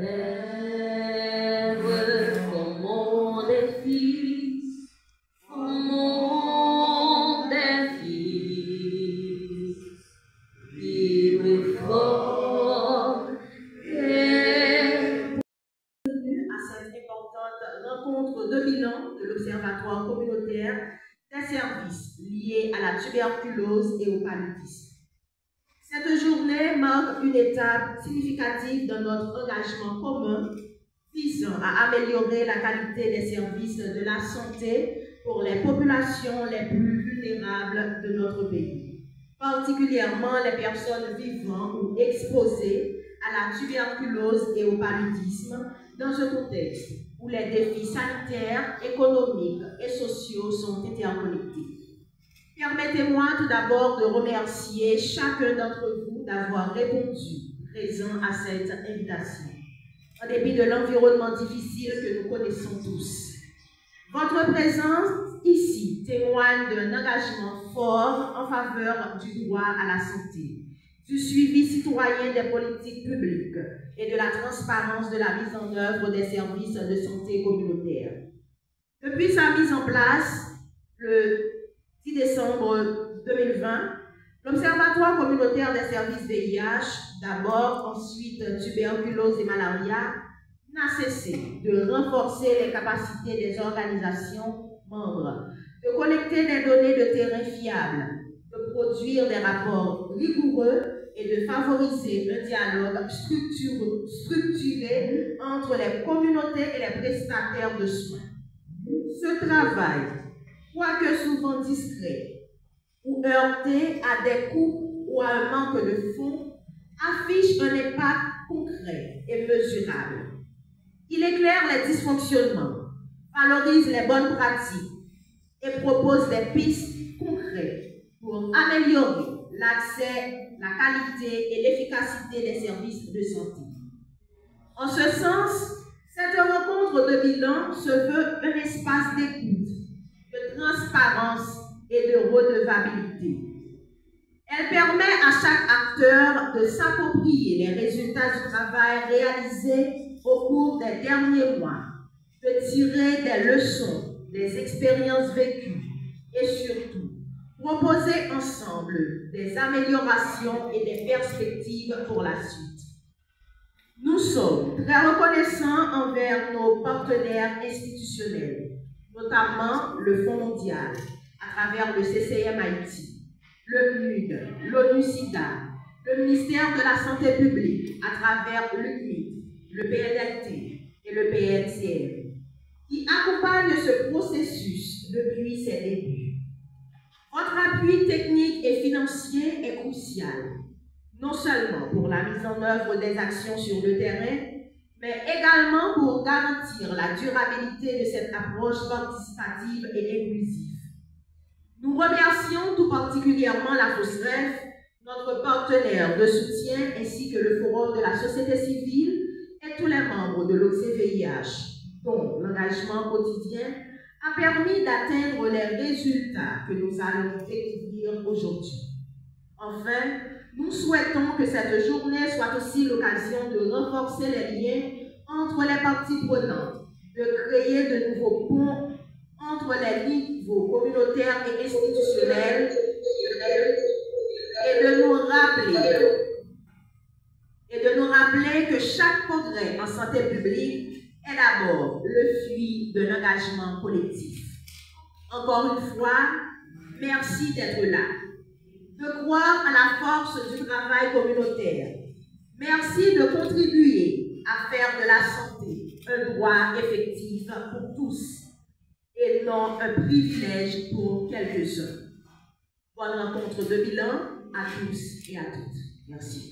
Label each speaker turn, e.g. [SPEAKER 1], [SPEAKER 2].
[SPEAKER 1] Rêve comme mon défi, mon défi, vivre fort.
[SPEAKER 2] À cette importante rencontre de bilan de l'Observatoire communautaire des services liés à la tuberculose et au paludisme. Cette journée marque une étape significative dans notre engagement commun visant à améliorer la qualité des services de la santé pour les populations les plus vulnérables de notre pays, particulièrement les personnes vivant ou exposées à la tuberculose et au paludisme dans un contexte où les défis sanitaires, économiques et sociaux sont interconnectés. Permettez-moi tout d'abord de remercier chacun d'entre vous d'avoir répondu présent à cette invitation, en dépit de l'environnement difficile que nous connaissons tous. Votre présence ici témoigne d'un engagement fort en faveur du droit à la santé, du suivi citoyen des politiques publiques et de la transparence de la mise en œuvre des services de santé communautaire. Depuis sa mise en place, le 10 décembre 2020, l'Observatoire communautaire des services VIH, d'abord, ensuite tuberculose et malaria, n'a cessé de renforcer les capacités des organisations membres, de collecter des données de terrain fiables, de produire des rapports rigoureux et de favoriser un dialogue structuré entre les communautés et les prestataires de soins. Ce travail, quoique souvent discret ou heurté à des coûts ou à un manque de fonds, affiche un impact concret et mesurable. Il éclaire les dysfonctionnements, valorise les bonnes pratiques et propose des pistes concrètes pour améliorer l'accès, la qualité et l'efficacité des services de santé. En ce sens, cette rencontre de bilan se veut un espace d'écoute, de transparence et de redevabilité. Elle permet à chaque acteur de s'approprier les résultats du travail réalisé au cours des derniers mois, de tirer des leçons, des expériences vécues et surtout proposer ensemble des améliorations et des perspectives pour la suite. Nous sommes très reconnaissants envers nos partenaires institutionnels, notamment le Fonds mondial, à travers le CCM Haïti, le PNUD, l'ONU-SIDA, le ministère de la Santé publique, à travers l'UCMID, le PNLT et le PNCM, qui accompagnent ce processus depuis ses débuts. Votre appui technique et financier est crucial, non seulement pour la mise en œuvre des actions sur le terrain, mais également pour garantir la durabilité de cette approche participative et inclusive. Nous remercions tout particulièrement la FOSREF, notre partenaire de soutien, ainsi que le Forum de la société civile et tous les membres de l'OCVIH, dont l'engagement quotidien a permis d'atteindre les résultats que nous allons découvrir aujourd'hui. Enfin, nous souhaitons que cette journée soit aussi l'occasion de renforcer les liens entre les parties prenantes, de créer de nouveaux ponts entre les niveaux communautaires et institutionnels et de nous rappeler que chaque progrès en santé publique est d'abord le fruit d'un engagement collectif. Encore une fois, merci d'être là, de croire à la force du travail communautaire. Merci de contribuer à faire de la santé un droit effectif pour tous et non un privilège pour quelques-uns. Bonne rencontre de bilan à tous et à toutes. Merci.